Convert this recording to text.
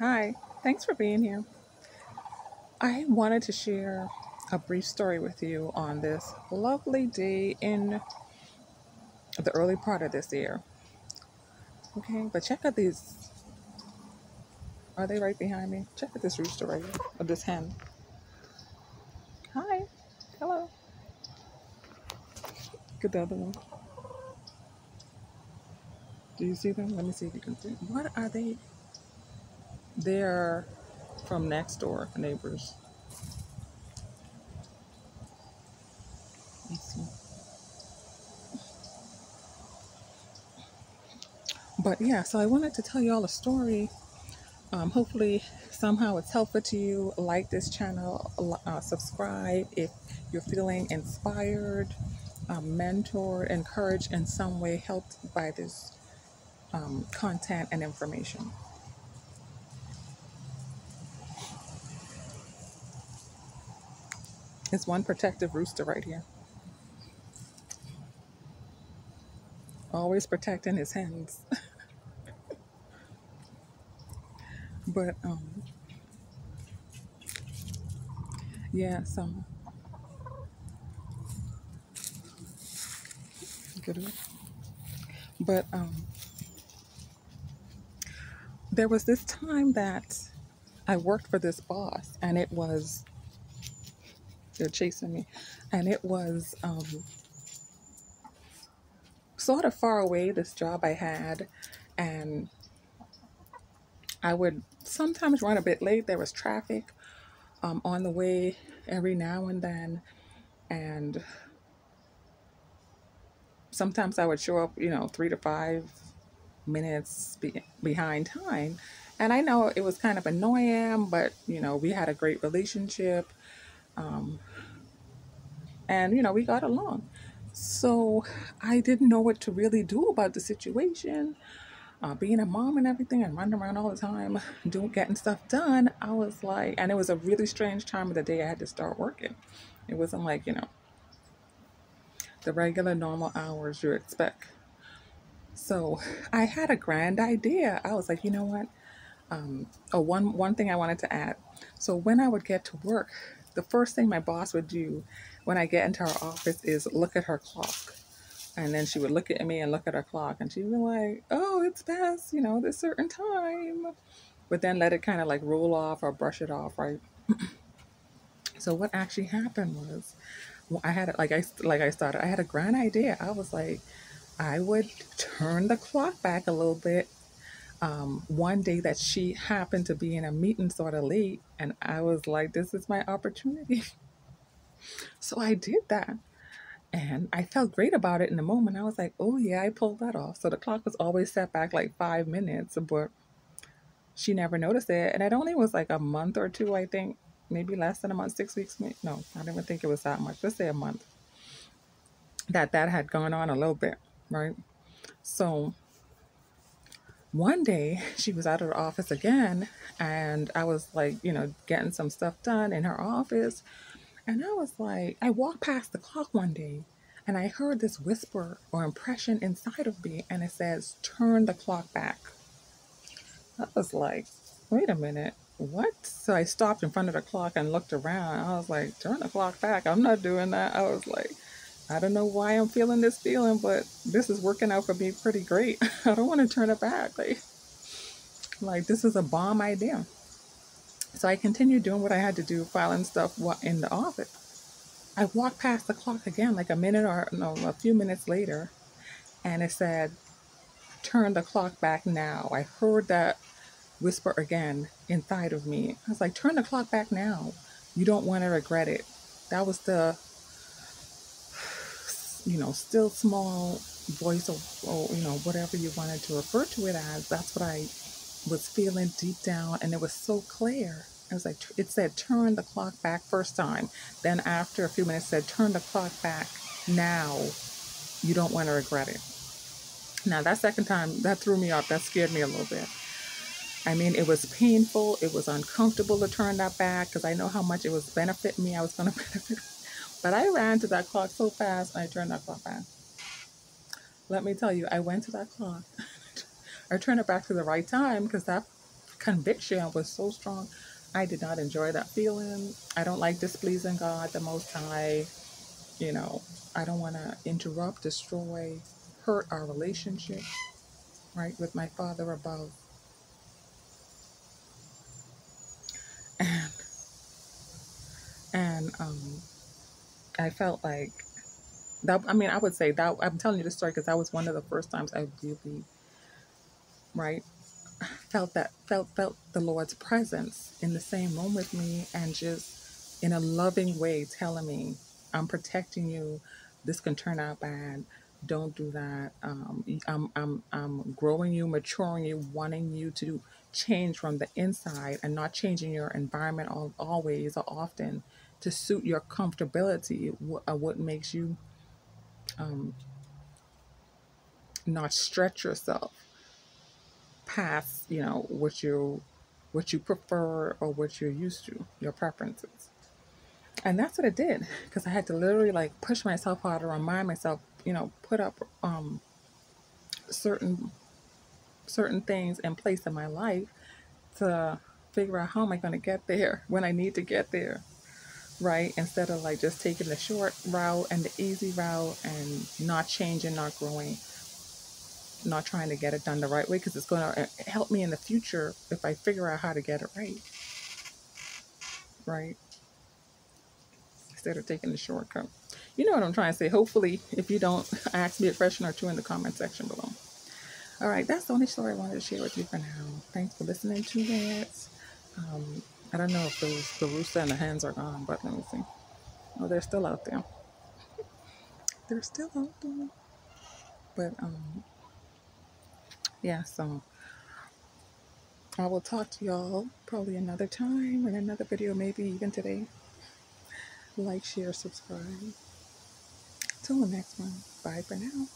Hi, thanks for being here. I wanted to share a brief story with you on this lovely day in the early part of this year. Okay, but check out these. Are they right behind me? Check out this rooster right here, or this hen. Hi, hello. Get the other one. Do you see them? Let me see if you can see. What are they? They're from next door neighbors. Let's see. But yeah, so I wanted to tell you all a story. Hopefully, somehow it's helpful to you. Like this channel, subscribe if you're feeling inspired, mentored, encouraged in some way, helped by this content and information. It's one protective rooster right here, always protecting his hens. But yeah, so good. But there was this time that I worked for this boss, and it was they're chasing me, and it was sort of far away, this job I had, and I would sometimes run a bit late. There was traffic on the way every now and then, and sometimes I would show up, 3 to 5 minutes behind time. And I know it was kind of annoying, but we had a great relationship, and we got along. So I didn't know what to really do about the situation. Being a mom and everything and running around all the time, getting stuff done, I was like, and it was a really strange time of the day I had to start working. It wasn't like, the regular normal hours you expect. So I had a grand idea. I was like, you know what? One thing I wanted to add. So when I would get to work, the first thing my boss would do when I get into her office is look at her clock. And then she would look at me and look at her clock, and she'd be like, "Oh, it's past, this certain time." But then let it kind of like roll off or brush it off, right? So what actually happened was, I had it like I started. I had a grand idea. I was like, I would turn the clock back a little bit. One day that she happened to be in a meeting sort of late, and I was like, "This is my opportunity." So I did that. And I felt great about it in the moment. I was like, oh, yeah, I pulled that off. So the clock was always set back like 5 minutes, but she never noticed it. And it only was like a month or two, I think, maybe less than a month, 6 weeks. No, I don't even think it was that much. Let's say a month that had gone on a little bit, right? So one day she was out of the office again, and I was like, getting some stuff done in her office. And I was like, I walked past the clock one day and I heard this whisper or impression inside of me, and it says, turn the clock back. I was like, wait a minute, what? So I stopped in front of the clock and looked around. I was like, turn the clock back. I'm not doing that. I was like, I don't know why I'm feeling this feeling, but this is working out for me pretty great. I don't want to turn it back. Like this is a bomb idea. So I continued doing what I had to do, filing stuff in the office. I walked past the clock again, like a minute or no, a few minutes later, and it said, turn the clock back now. I heard that whisper again inside of me. I was like, turn the clock back now. You don't want to regret it. That was the, still small voice or whatever you wanted to refer to it as. That's what I was feeling deep down, and it was so clear. I was like, it said, turn the clock back first time. Then after a few minutes, said, turn the clock back now. You don't want to regret it. Now, that second time, that threw me off. That scared me a little bit. I mean, it was painful. It was uncomfortable to turn that back because I know how much it was benefiting me. I was going to benefit. But I ran to that clock so fast, and I turned that clock back. Let me tell you, I went to that clock. I turned it back to the right time because that conviction was so strong. I did not enjoy that feeling. I don't like displeasing God, the Most High. You know, I don't want to interrupt, destroy, hurt our relationship, right, with my Father above. And, and I felt like that. I mean, I would say that I'm telling you this story because that was one of the first times I really, right, felt the Lord's presence in the same room with me, and just in a loving way telling me, I'm protecting you. This can turn out bad. Don't do that. I'm growing you, maturing you, wanting you to change from the inside and not changing your environment always or often to suit your comfortability. What makes you not stretch yourself past, what you prefer or what you're used to, your preferences. And that's what it did, because I had to literally like push myself hard to remind myself, put up certain certain things in place in my life to figure out how am I going to get there when I need to get there, right? Instead of like just taking the short route and the easy route and not changing, not growing, not trying to get it done the right way, because it's going to help me in the future if I figure out how to get it right, right? Instead of taking the shortcut. You know what I'm trying to say. Hopefully, if you don't, ask me a question or two in the comment section below. All right, that's the only story I wanted to share with you for now. Thanks for listening to it. I don't know if the rooster and the hens are gone, but let me see. Oh, they're still out there. They're still out there. But yeah, so I will talk to y'all probably another time in another video, maybe even today. Like, share, subscribe. Till the next one. Bye for now.